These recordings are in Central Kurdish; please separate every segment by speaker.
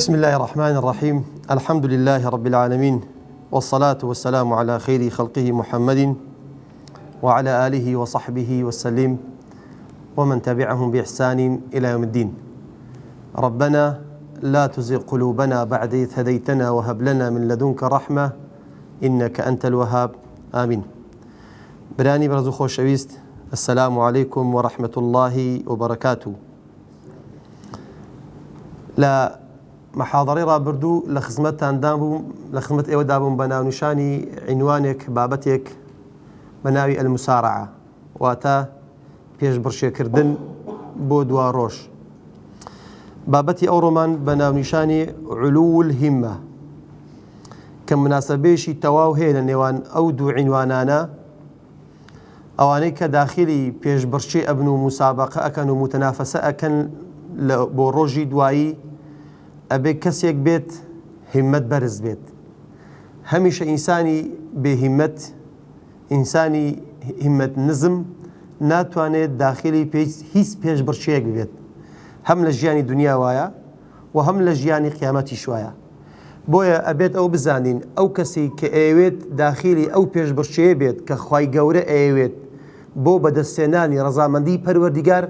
Speaker 1: بسم الله الرحمن الرحيم. الحمد لله رب العالمين، والصلاة والسلام على خير خلقه محمد وعلى آله وصحبه وسلم ومن تبعهم بإحسان إلى يوم الدين. ربنا لا تزغ قلوبنا بعد إذ هديتنا وهب لنا من لدنك رحمة إنك أنت الوهاب. آمين. براني برزو خوشويست، السلام عليكم ورحمة الله وبركاته. لا محاضرة رابردو لخدمتان دابوم لخدمت ايوه دابوم بناو نشاني عنوانك بابتك بناوي المسارعة واتا بيش برشي كردن بودوا روش. بابتي او رومان بناو نشاني علو الهمة كم مناسبيشي تواو هي لنوان او دو عنوانانا اوانيك داخلي بيش برشي ابنو مسابقة اكن ومتنافسة اكن بو روجي دوائي أبي كسيك بيت همة برز بيت. هميشه إنساني بهمة إنساني همة نظم ناتواني داخلي هيس بيش برشيك بيت، هم لجياني دنيا وايا وهم لجياني قيامتي شوية. بويا أبيت أو بزانين أو كسي كأيويت داخلي أو بيش برشي بيت كخواي قورة أيويت بو بدستيناني رضامندي پروردگار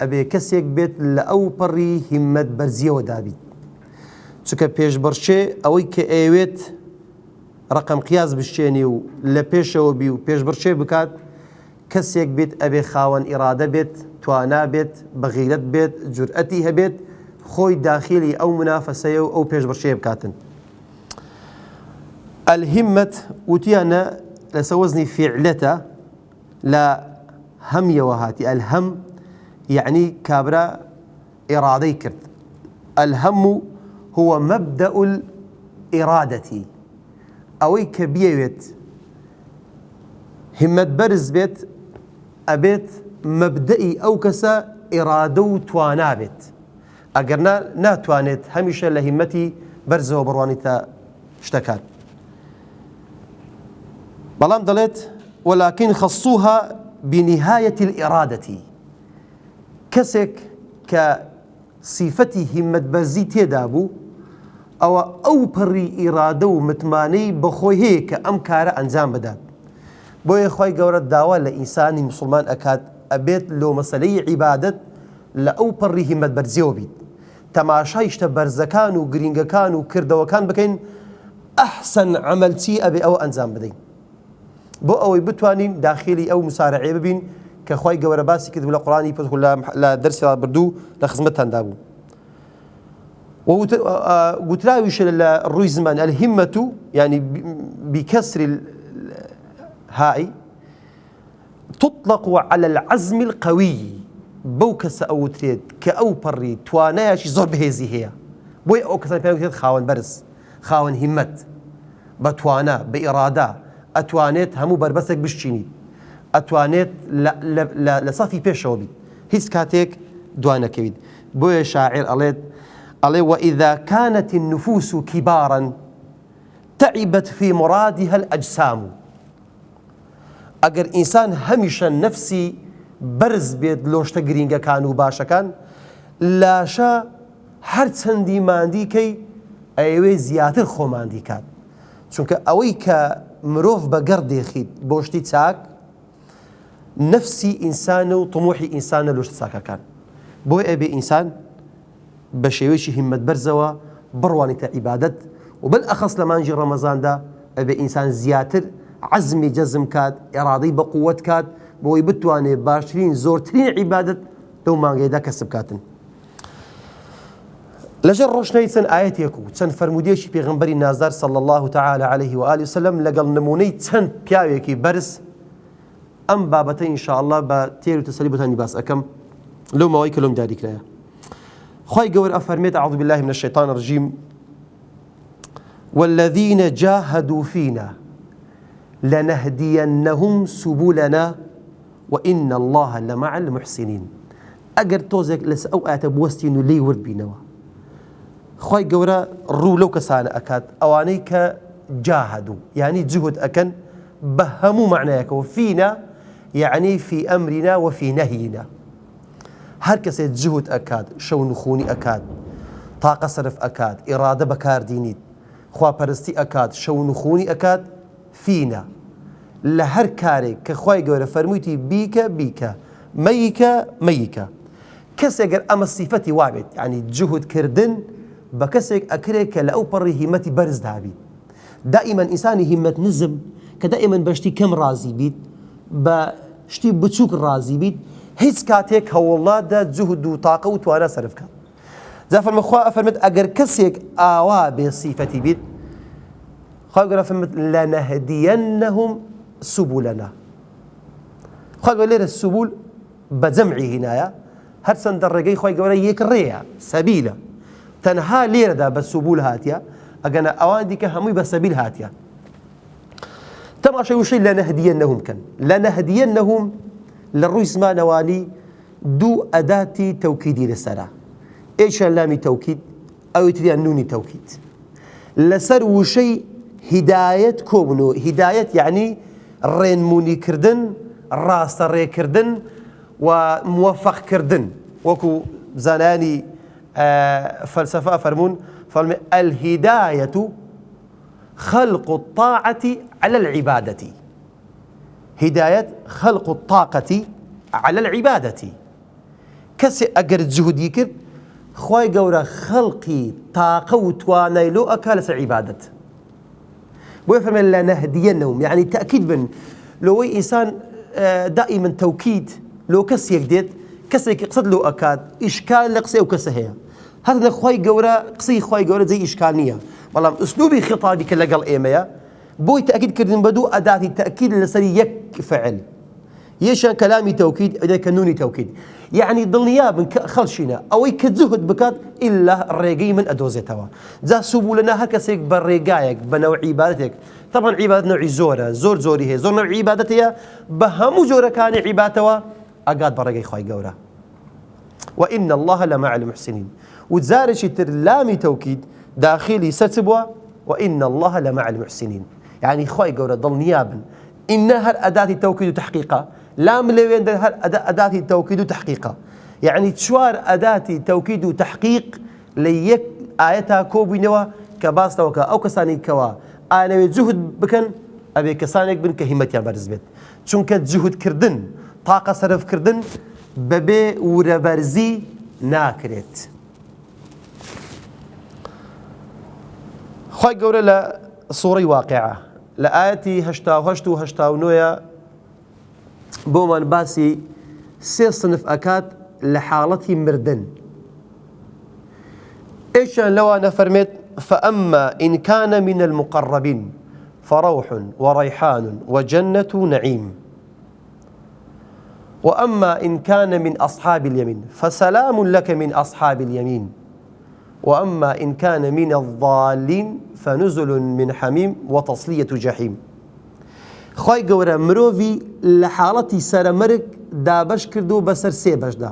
Speaker 1: أبي كسيك بيت لأو بري همة برزية ودابيت. چونکە پێشبڕچێ ئەوەی کە ئەوێت ڕقم قیاز بشتێنی و لە پێشەوە بی و پێشبڕچێ بکات کەسێک بێت ئەبێ خاوەن ئیرادە بێت، توانا بێت، بەغیرەت بێت، جورئەتی هەبێت خۆی داخلی ئەو منافەسەیە و ئەو پێشبڕچێ بکاتن. الهمة وتیانە لەسەر وەزنی فعلەتە لە هەمیەوە هاتی. الهم يعني كابرا إرادي كرد. الهم هو مبدأ الإرادة أوي كبيوت همت برز بيت أبيت مبدئي أو كسا إرادة توانا بيت. أقرنا ناتوانت هميشه لهمتي برز وبروانيتا اشتكات بلام دلت ولكن خصوها بنهاية الإرادة كسك كصفتي همت برزي تيدابو أو بري إرادة ومتماني بخوي هيك أم كارة أنزام بدات. بوي خوي قورة داوة لإنساني مسلمان أكاد أبيت لو مسألة عبادة لأو بري همت برزي وبيت تماشايشت برزكان وقرينجكان وكردوكان بكين أحسن عملتي أبي أو أنزام بدين بو أو بتوانين داخلي أو مسارعي ببين كخوي قورة باسي كذب القرآن يبث لا درس بردو لخدمتها دابو. وتراويش الروي زمان الهمة يعني بكسر الهاء تطلق على العزم القوي بوكس أو تريد كأو بري تواناش زور بهذه هي بوي أو كسر بينك خاون برز خاون همت بتوانا بإرادة أتوانيت همو بربسك بشيني أتوانيت لصافي بيشوبي هيس كاتيك دوانا كبيد. بوي شاعر الله وإذا كانت النفوس كبارا تعبت في مرادها الأجسام. أجر إنسان هميشا نفسي برز بيد لوشتا جرينجا كانوا باشا كان لاشا هرتسندي ماندي كي أيوة زياتر خو ماندي كان چونك أويك مروف بقرد خيد بوشتي تساك نفسي إنسان وطموحي إنسان لوشتا تساكا كان بوي أبي إنسان بشيويشي همت برزوا بروانيتا عبادت وبالأخص لما نجي رمضان دا أبي إنسان زياتر عزمي جزم كاد إرادي بقوة كاد بوي بتواني باشرين زورترين عبادت لو ما نجي دا كسب كاتن لجر روشناي سن آيات يكو سن فرموديشي بيغنبري نازار صلى الله تعالى عليه وآله وسلم لقل نموني سن بياويكي برز أم بابتين إن شاء الله بتيرو تسليبتاني باس أكم لو ما ويك لهم داري كلايا خوي قور أفرميت أعوذ بالله من الشيطان الرجيم والذين جاهدوا فينا لنهدينهم سبلنا وإن الله لمع المحسنين. أجر توزك لس أو أتبوستين لي ورد بينوا خوي قور الرو لو كسانا أكاد أوانيك جاهدوا يعني جهد أكن بهموا معناك وفينا يعني في أمرنا وفي نهينا هر کەسێ جهد ئەکات شەو نخوونی ئەکات تاقە سرف ئەکات ئیرادە بەکاردینیت خواپەرستی ئەکات شەون و خونی ئەکات فینە لە هەر کارێک کە خوای گەورە فەرموویەتی بیکە مەیکە کەسێک گەر ئەمە سیفەتی وابێت یعنی جوهودکردن بە کەسێک ئەکرێت کە لە ئەو پەڕی هیمەتی بەرز دابیت دائیمەن ئینسانی هیمەت نزم کە دائیمەن بە شتی کەم ڕازی بیت بە شتی بچووک ڕازی بیت هیچ کاتێک هەوڵڵادا جوهد و تاقە و توانە سەرف بکات جا فەرمەخوا ئەفەرمێت ئەگەر کەسێک ئاوا بێ سیفەتی بیت خوا گەورە فەرمێت لەنەهدیەنەهم سوبولەنا خوا گەورە لێرە سوبول بە جەمعی هینایە هەرچەندە ڕێگەی خوای گەورە یەک ڕێیە سەبیلە تەنها لێرەدا بە سوبول هاتیە ئەگەنە ئەوان دیکە هەمووی بە سەبیل هاتیە تەماشای وشەی لەنەهدیەنەهم کەن لەنەهدیەنەهم لە ڕووی زمانەوانی دوو ئەداتی تەوکیدی لەسەرە ئێشان لامی تەوکید ئەوەی تریان نونی تەوکید لەسەر وشەی هیدایەت کۆبنەوە هیدایەت یعنی ڕێنمونیکردن ڕاستەڕێکردن و موفقکردن وەکو زانایانی فەلسەفە فەرموون فەرمێ الهدایەة خلق الطاعة على العبادة هداية خلق الطاقة على العبادة كسي أجر جهودي كرد خواي جورا خلقي طاقة وتواني لو أكالس عبادة ويفهم لا نهدينهم يعني تأكيد بن لو إنسان دائما توكيد لو كسي يقدر كسي يقصد له أكاد إشكال لقصي وكسهيا هذا خواي جورا قصي خواي جورا زي إشكالية والله أسلوبي خطابي كلا قال إيميا بوي تأكيد كردن بدو أداة التأكيد لسري يك فعل يشان كلامي توكيد إذا كنوني توكيد يعني ضلياب خلشنا أو كزهد بكات إلا الرجاي من أدوزتها ذا سبولنا هكسيك بالرجايك بنوع عبادتك طبعا عبادة نوع زوري هي زور نوع عبادتها بهم زور كان عبادتها أقاد برجاي خواي جورا وإن الله لمع المحسنين وتزارش ترلامي توكيد داخلي ستبوا وإن الله لمع المحسنين يعني خواي جورا ضل نيابا إنها أداة التوكيد وتحقيقها لام لوين هر أداة التوكيد وتحقيقها يعني تشوار أداة التوكيد وتحقيق ليك آياتها كوبينوا كباستا وكا أو كساني كوا أنا جهد بكن أبي كسانك بن كهمتيا برزبت چونك جهد كردن طاقة صرف كردن ببي وربرزي ناكرت خواي جورا لا صوري واقعة لآياتي هشتاو نويا بومان باسي سي صنف أكاد لحالتي مردن إيشان لو أنا فرميت فأما إن كان من المقربين فروح وريحان وجنة نعيم وأما إن كان من أصحاب اليمين فسلام لك من أصحاب اليمين وأما إن كان من الضالين فنزل من حميم وتصلية جحيم خواي گەورە مرۆڤی لە حاڵەتی سەرەمەرگ دابەش کردو بەسەر سێ بەشدا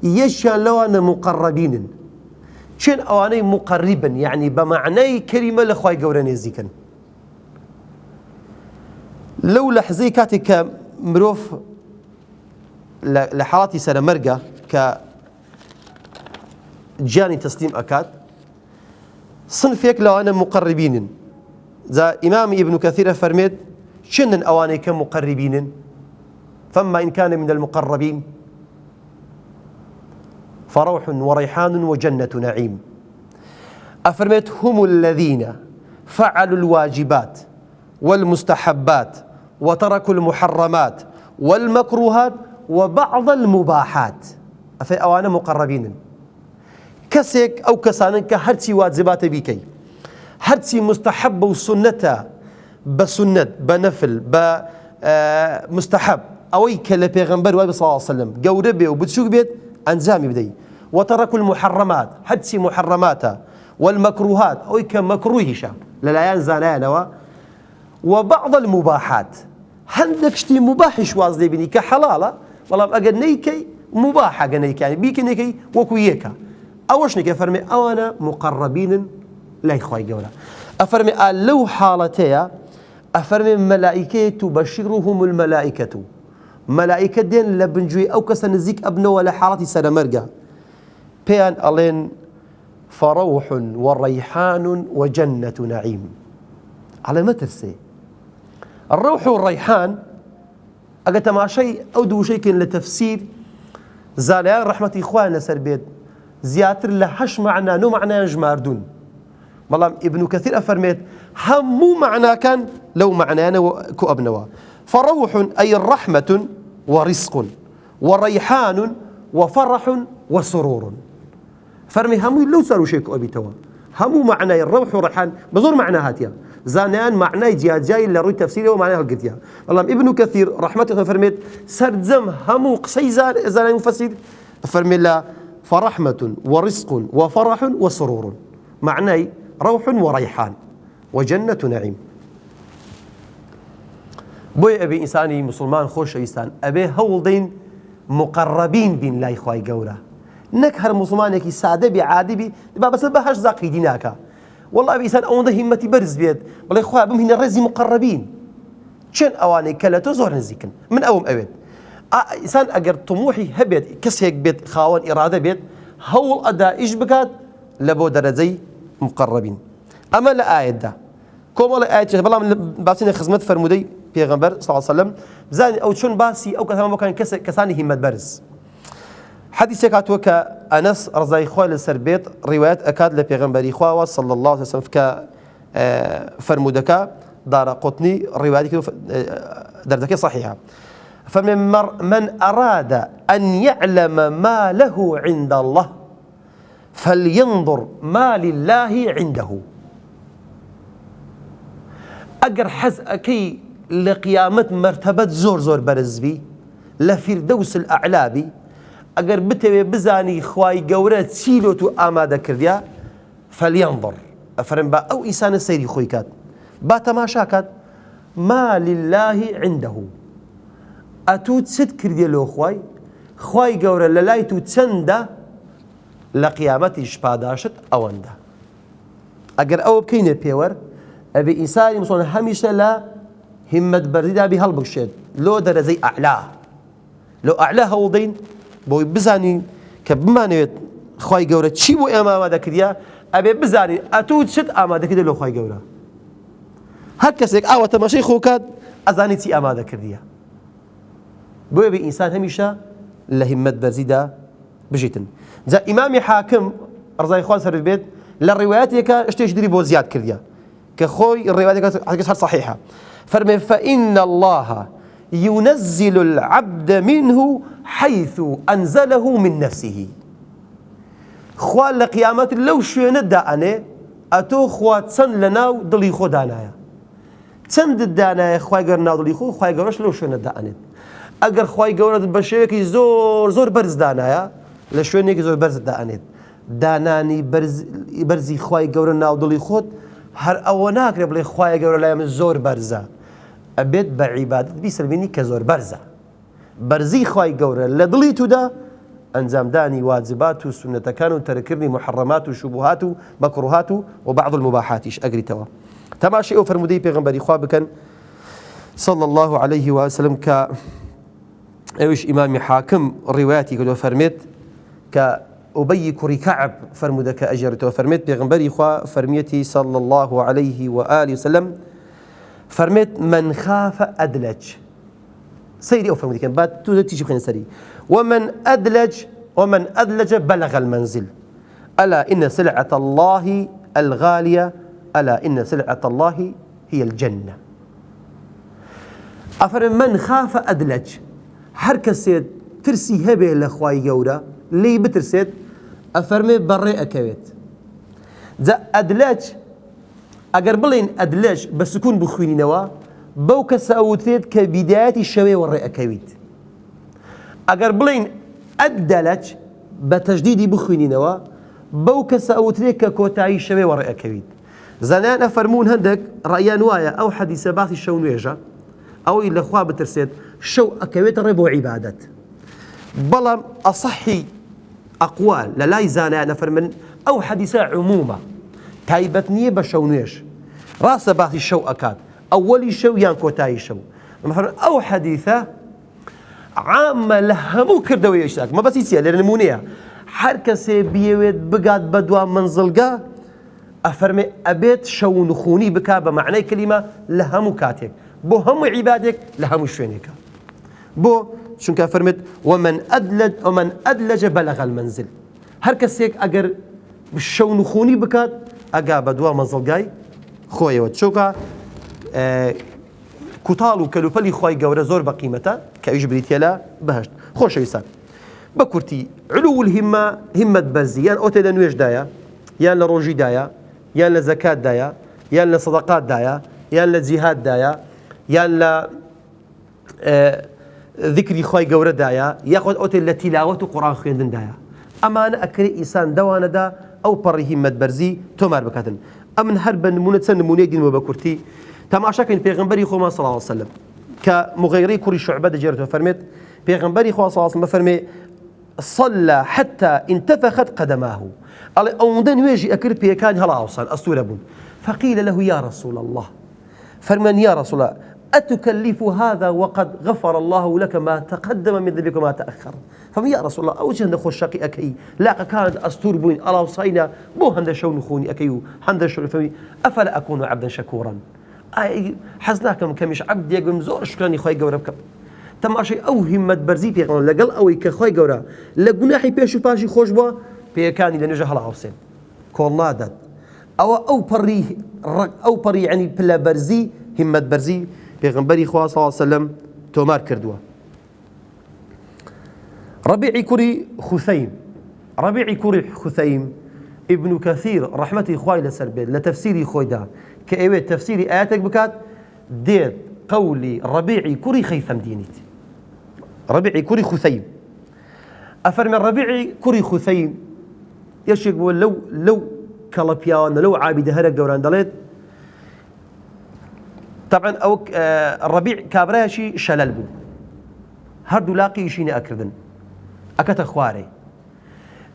Speaker 1: یەکیان لەوانە مقڕەبینن چێن ئەوانەی مقەریبن یعنی بە مەعنای کەریمە لە خوای گەورە نێزیکن لەو لەحزەی کاتێک کە مرۆڤ لە حاڵەتی سەرەمەرگە کە گیانی تەسلیم ئەکات صنفێک لەوانە مقەریبینن جا ئیمامی ئیبن کەثیرە فەرمێت شنن أواني كمقربين فما إن كان من المقربين فروح وريحان وجنة نعيم أفرمت هم الذين فعلوا الواجبات والمستحبات وتركوا المحرمات والمكروهات وبعض المباحات أفي أوانا مقربين كسيك أو كسانن كهرتي واجبات بيكي هرتي مستحب وسنته بسنة بنفل بمستحب أوي كلا بيغمبر وابي صلى الله عليه وسلم جوربه وبتشوك بيت أنزامي بدي وتركوا المحرمات حدسي محرماتها والمكروهات أوي كمكروهشة للايان زانانوا وبعض المباحات هندك شتي مباح شواز لي بني كحلالة والله أجنيكي مباح أجنيك يعني بيك نيكي وكويكا أوش نيكي فرمي أنا مقربين لا يخوي جولا أفرمي لو حالتها أفرمي ملائكة تبشرهم الملائكة ملائكة دين لبنجوي أو كسنزيك أبنو ولا حالتي سنمرقة بيان ألين فروح وريحان وجنة نعيم. على ما ترسي الروح والريحان أجت مع شيء أو دو شيء كان لتفسير زاليان رحمة إخواننا سربيت زياتر لحش معنا نو معنا جماردون. والله ابن كثير أفرميت همو معنا كان لو معنانا كأبنوا. فروح أي الرحمة ورزق وريحان وفرح وسرور. فرمي همو لو صاروا شيء كأبي توا همو معنى الروح والريحان بزور معنى هاتيا زانان معنى جاي اللي روي تفسيره ومعناه القتيا. والله ابن كثير رحمة الله فرميت سردزم همو قصي زانان مفسر فرمي لا فرحمة ورزق وفرح وسرور معنى روح وريحان وجنة نعيم. بوي أبي إنساني مسلمان خوش إنسان أبي هولدين مقربين بين لا إخوي جورا نك هر مسلمانك ساده بعادي بي بس بهاش زاقي ديناك. والله أبي إنسان أونده همتي برز بيد والله إخوة بهم هنا رزي مقربين شن أواني كلا تزور نزيكن من أوم أبد إنسان أجر طموحي هبيت كسيك بيت خاون إرادة بيت هول أداء إيش بكات لبو درجي مقربين. أما لا آية ده كم ولا آية بالله من باسين خدمة فرمودي بيغمبر صلى الله عليه وسلم زاني أو شون باسي أو كثر ما كان كساني همت برز. حديث كاتوك أنس رضي خوال السربيت روايات أكاد لبيغمبري خواه صلى الله عليه وسلم فرمودك دار قطني رواياتك دردك صحيحة. من أراد أن يعلم ما له عند الله فلينظر ما لله عنده. أجر حز أكي لقيامة مرتبة زور برزبي لفردوس الأعلابي أجر بتوي بزاني خواي جورة سيلوتو آمادة كرديا فلينظر أفرم با أو إنسان السيري خوي كات با تماشا كات ما لله عنده أتوت ست كرديا لو خواي جورة للايتو تسنده لقيامتي شباداشت أونده. أجر أو بكينه بيور أبي إنسان مصون هميشه لا همت برديده بهالبكشد لو درزي أعلاه لو أعلاه وضين بوي بزاني كبمانيت خواي جورة شي بو أمامه ذكريا أبي بزاني أتود شد أمامه ذكريا لو خواي جورة هكذا أو تماشي خوكاد أزاني تي أمامه ذكريا بوي أبي إنسان هميشه لهمت برديده بجيتن. ذا إمام حاكم رضي الله عنه البيت للروايات اشتيش دري بو زياد كرديا كخوي الروايات حقيقة صحيحة. فرمي فإن الله ينزل العبد منه حيث أنزله من نفسه. خوال لقيامات لو شو ندأني أتو خوات سن لناو دلي خو دانايا سند الدانايا خواي قرنا دلي خو خواي قرش لو شو ندأني أجر خواي قرنا بشيكي زور برز دانايا لشوينيك زور برز دانيت داناني برزي خواي قرنا ودلي خود هر أوناك ربلي خواي قرنا لا من زور برزة أبيت بعبادة بيسلميني كزور برزة برزي خواي قرنا لدليتو دا أنزام داني واجبات وسنة كانوا تركرني محرمات وشبهات مكروهات وبعض المباحات إيش أجري توا تماشي أو فرمودي بيغمبري خوابكن صلى الله عليه وسلم ك أيش إمام حاكم رواياتي كده فرميت كأبي كري كعب فرمودك أجرت وفرميت بيغمبري خوا فرميتي صلى الله عليه وآله وسلم فرميت من خاف أدلج سيري أو فرمودي كان بعد تيجي بخين سري ومن أدلج بلغ المنزل ألا إن سلعة الله الغالية ألا إن سلعة الله هي الجنة. أفرم من خاف أدلج هركسيد ترسي هبه لخواي جورا لي بترسيد أفرمي بري أكويت ذا أدلج أجر بلين أدلج بس يكون بخويني نوا بوك سأوتيد كبداية الشوي والري أكويت أجر بلين أدلج بتجديد بخويني نوا بوك سأوتيد ككوتاي الشوي والري أكويت زنان أفرمون هندك رأيان وايا أو حديث باث الشون ويجا أو إلا خوا بترسيد شو أكويت ربو عبادة بلام أصحي أقوال لا يزانا نفرمن أو حديثة عمومة تايبتني بشونيش راس باث الشو أكاد أولي شو يانكو تاي شو مثلا أو حديثة عامة لهمو كردوية إشتاك ما بس يسير لنمونيها هەر کەسێ بیەوێت بگات بە دوا منزڵگە ئەفەرمێ ئەبێت شەون و خونی بکا بە معنای کەلیمە لە هەموو کاتێک بۆ هەموو عیبادێک لە هەموو شوێنێکە بۆ چونکە فەرمێت ومن ئەدلەج بەلەغ المەنزل هەر کەسێک ئەگەر شەون و خونی بکات ئەگا بە دوا مەنزڵگای خۆیەوە چۆکە کوتاڵ و کەلوپەلی خۆی گەورە زۆر بە قیمەتە کە ئەویش بریتە لە بەهەشت خۆشەویستان بە کورتی علو الهمە هیممەت بەرزی یان ئەو تێدە نوێژدایە یان لە ڕۆژیدایە یان لە زەکاتدایە یان لە سەدەقاتدایە یان لە جیهاددایە یان لە ذیکری خۆی گەورەدایە یاخۆت ئەو تێ لە تیلاوەت و قورئان خوێندندایە ئەمانە ئەکرێ ئینسان دەوانەدا ئەو پەڕی هیممەت بەرزی تۆمار بکاتن ئەمن هەر بە نمونە چەند نمونەیەک دینەوە بە کورتی تەماشاکەین پێغەمبەری خۆمان صلی الله علیه وسلم کە مغیرەی کوڕی شوعبە دەجێڕێتەوە فەرمێت پێغەمبەری خوا صلی الله علیه وسلم فەرمێ صلى حتى انتفخت قدماه قال أوندن نوێژی ئەکرد پێەکانی هەڵاوسان ئەستورە بوون فقيل له يا رسول الله فرمان يا رسول الله أتكلف هذا وقد غفر الله لك ما تقدم من ذنبك وما تأخر فمن يا رسول الله أو جهند خوش شقي أكي لا كانت أستور بوين ألا وصينا بو هند شون خوني أكيو هند شون فمي أفلا أكون عبدا شكورا أي حزناكم كمش عبد يقوم زور شكراني خوي قوربكم تماشي أو همت برزي بيغان لقل أوي كخوي قورا لقناحي بيشو باشي خوش بوا بيكاني لنجا هلا عوسين كولنادت أو بري يعني بلا برزي همت برزي بيغنبري خواه صلى الله عليه وسلم تومار كردوا ربيعي كوري خثيم ابن كثير رحمتي خواه لسربي لتفسيري خوي دا كأيوه تفسيري آياتك بكات دير قولي ربيعي كوري خيثم دينيت ربيعي كوري خثيم أفرمي الربيعي كوري خثيم يشيك لو كالبيان لو عابد هرق دوران دليت طبعا أو الربيع كابراشي شلل بو هردو لاقي شيني أكردن أكت أخواري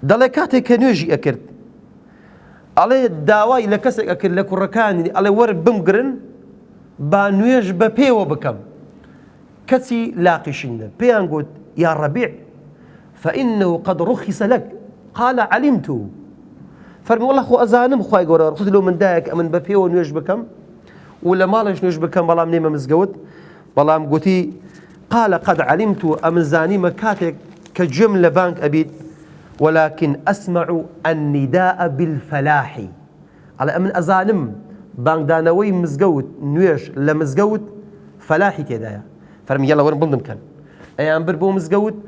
Speaker 1: دلي كاتي كنوجي أكرد علي داواي لكسك أكرد لكو ركاني علي ورد بمقرن بانويج ببيو بكم كتي لاقي شيني بيان قلت يا الربيع فإنه قد رخص لك قال علمت فرمي والله خو أزانم خواي قورا رخصت له من دايك أمن ببيو نويج بكم ولا مالش نويج بكم بلام نيمة مزقود بلام قلتي قال قد علمت أمن زاني مكاتك كجملة بانك أبيد ولكن أسمع النداء بالفلاح على أمن أزانم بانك دانوي مزقود نويج لمزقود فلاحي تيدايا فرمي يلا ورن بلدم كان أيام بربو مزقود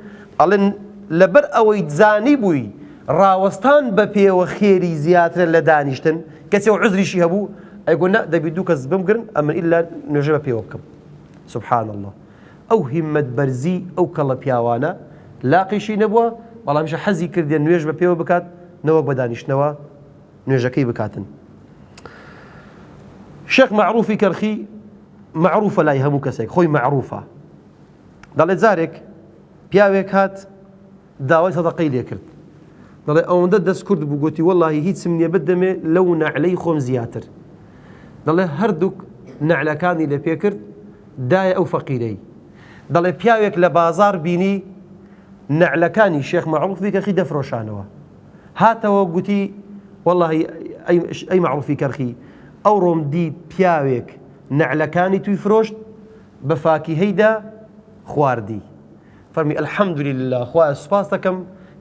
Speaker 1: ألن لبر أوي تزاني بوي راوستان ببي وخيري زياتر لدانشتن كسي وعذري شي هبو يقولنا ده بيدوك الزبمقرن أما إلا نجيب بي وكم سبحان الله أو همت برزي أو كلا بياوانا لاقي شي نبوه والله مش حزي كرديان نويج ببي وبكات نوك بدانش نوا نويجكي بكاتن شيخ معروفي كرخي معروفة لا يهمو كسيك خوي معروفة دالت زارك بياويك هات داوای سەدەقەی لێ کرد دەڵێ ئەوەندە دەست کورد بوو گوتی وەڵڵاهی هیچم نییە بدەمێ لەو نەعلەی خۆم زیاتر دەڵێ هەردووک نەعلەکانی لێ پێ کرد دایە ئەو فەقیرەی دەڵێ پیاوێک لە بازار بینی نەعلەکانی شێخ مەعروفی کەرخی دەفرۆشانەوە هاتەوە گوتی وەڵڵاهی ئەی مەعروفی کەرخی ئەوڕۆم دیت پیاوێک نەعلەکانی توی فرۆشت بە فاکیهەیدا خواردی فرمي الحمد لله خواه سپاس دەکەم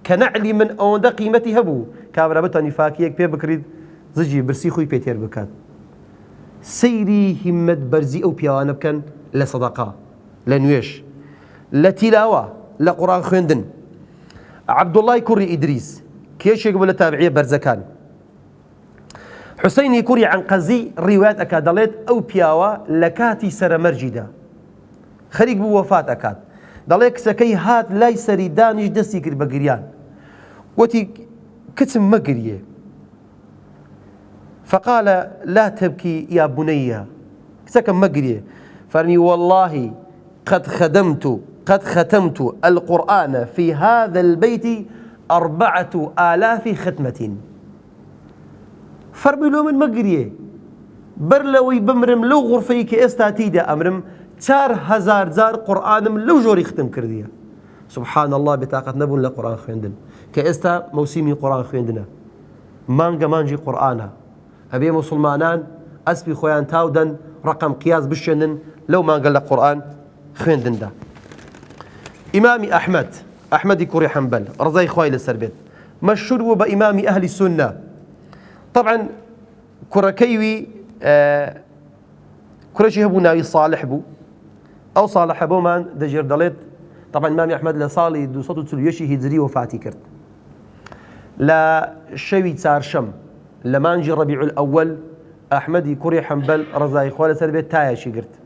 Speaker 1: کە نەعلی من ئەوەندە قیمەتی هەبوو کابرا بتانی فاکیەک پێ بکرید زجی برسی خۆی پێتێر بکات سەیری هیممەت بەرزی ئەو پیاوانە بکەن لە سەدەقا لە نوێژ لە تیلاوە لە قورئان خوێندن عەبدوڵڵای کوڕی ئیدریس کێشێک بوو لە تابعیە بەرزەکان حوسەینی کوڕی عنقەزی ڕیوایەت ئەکات دەڵێت ئەو پیاوە لە کاتی سەرەمەرجیدا خەریک بوو وەفات ئەکات دەڵێ کچەکەی هات لای سەری دانیش دەستی کرد بە گریان وتی کچم مەگریێ فقال لا تبكي يا بني کچەکەم مەگریێ فەرمی والله قد ختمت القرآن في هذا البيت 4000 ختمة فەرمی لۆ من مەگریێ بەر لەوەی بمرم لەو غورفەی کە ئێستا تیدا ئەمرم 4000 جار قورئانم لەو ژۆری ختم کردیە سبحان الله بتاقت نبون لقرآن خويندن كإستا موسيمي قرآن خويندنا مانجي قرآنها أبي مسلمانان أسبي خويان تاودن رقم قياس بشنن لو مانجا لقرآن خويندن دا إمامي أحمد كوري حنبل رضي خوي للسربيت مشهور بإمام أهل السنة طبعا كركيوي كرشي هبو ناوي صالح بو أو صالح بو مان دجير دليت طبعا إمام أحمد لصالي دو صوت تسليشي هجري وفاتي كرت لا شوي تسارشم لمانجي ربيع الأول أحمدي كوري حنبل رضي خوي للسربيت تايشي كرت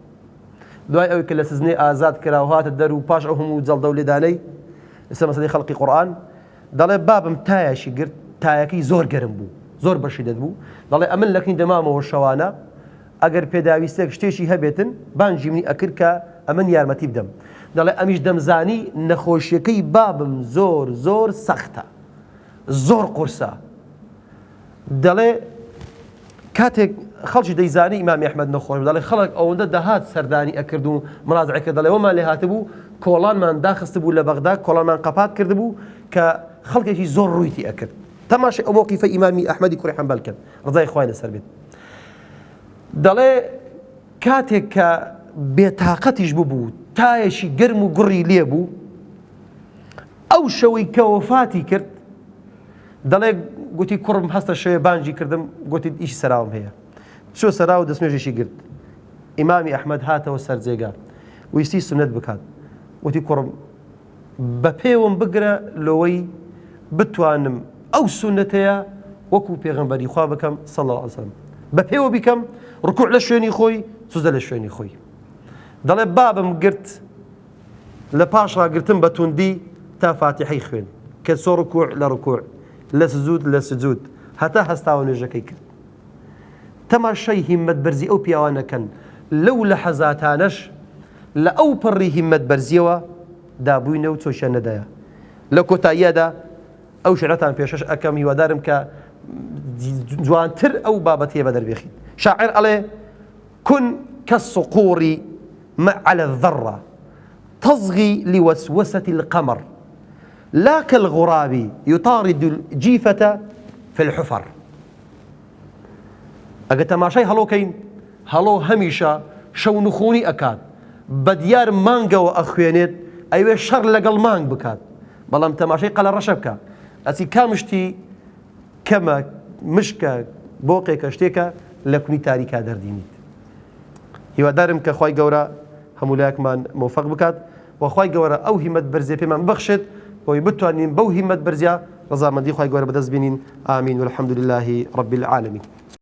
Speaker 1: دوای ئەوی کە لە سزنەی ئازاد کراوهاتە دەر و پاش ئەو هەموو جەڵدەولێدانەی لەسەر مەسەلەی خەڵقی قورئان دەڵێ بابم تایەشی گرت تایەکەی زۆر گەرم بوو زۆر بەشیدەت بوو دەڵێ ئەمن لەکەین دەمامەوە شەوانە ئەگەر پێداویستێک شتێکی هەبێتن بانگی منی ئەکرد کە ئەمن یارمەتی بدەم دەڵێ ئەمیش دەمزانی نەخۆشیەکەی بابم زۆر سەختە زۆر قورسە دەڵێ کاتێک خەڵکی دەیزانی ئیمامی ئەحمەد نەخۆش دەڵێ خەڵک ئەوەندە دەهات سەردانی ئەکرد و منازعەکە دەڵێ وەمان لێ هاتبوو کۆڵانمان داخست بوو لە بەغدا کۆڵانمان قەپات کرد بوو کە خەڵکێکی زۆر ڕوویتی ئەکرد تەماشای ئەو موقیفە ئیمامی ئەحمەدی کوڕی حەنبەل کرد ڕزای خوای لەسەر بێت دەڵێ کاتێک کە بێتاقەتیش ببوو تایەشی گەرم و گوڕی لێ بوو ئەو شەوەی کە وەفاتی کرد دەڵێ گوتی کوڕم هەستە شەوێ بانگی کردم گوتی ئیش سەراوم هەیە چۆ سەرا و دەستنوێژێکی گرت ئیمامی ئەحمەد هاتەوە سەر جێگا ویستی سونەت بکات وتی کوڕم بە پێوم بگرە لەوەی بتوانم ئەو سونەتەیە وەکو پێغەمبەری خوا بکەم صلی الله علیه وسلم بە پێوە بیکەم ڕکوع لە شوێنی خۆی سوزدە لە شوێنی خۆی دەڵێ بابم گرت لە پاش ڕاگرتم بە توندی تا فاتحەی خوێن کە چۆ ڕکوع لە ڕکوع لە سجود هەتا هەستاوە نوێژەکەی کرد تەماشای هیممەت بەرزی ئەو پیاوانەکەن لەو لە حەزاتانەش لە ئەو پەڕی هیممەت بەرزیەوە دابووینە و چۆشیان نەدایە لە کۆتاییەدا ئەو شعرەتان پێشەش ئەەکەم هیوادارم کە جوانتر ئەو بابەتەیە بە دەربێخیت شاعر ئەڵێ كن كالصقور على الذرة تصغي لوسوسة القمر لا كالغراب يطارد الجيفة في الحفر ئەگە تەماشای هەڵۆکەین هەڵۆ هەمیشە شەو نخوونی ئەکات بە دیار مانگەوە ئەخوێنێت ئەوێ شەڕ لەگەڵ مانگ بکات بەڵام تەماشای قەلە ڕەشە بکە ئەچی کامشتی کەمە مشکە بۆقێکە شتێکە لە کونی تاریکا دەردینیت هیوادارم کە خوای گەورە هەموو لایەکمان مۆفەق بکات و خوای گەورە ئەو هیممەت بەرزێ پێمان ببەخشێت بۆی بتوانین بەو هیممەت بەرزە ڕەزامەندی خوای گەورە بەدەست بینین ئامین والحەمدولله رب العالمین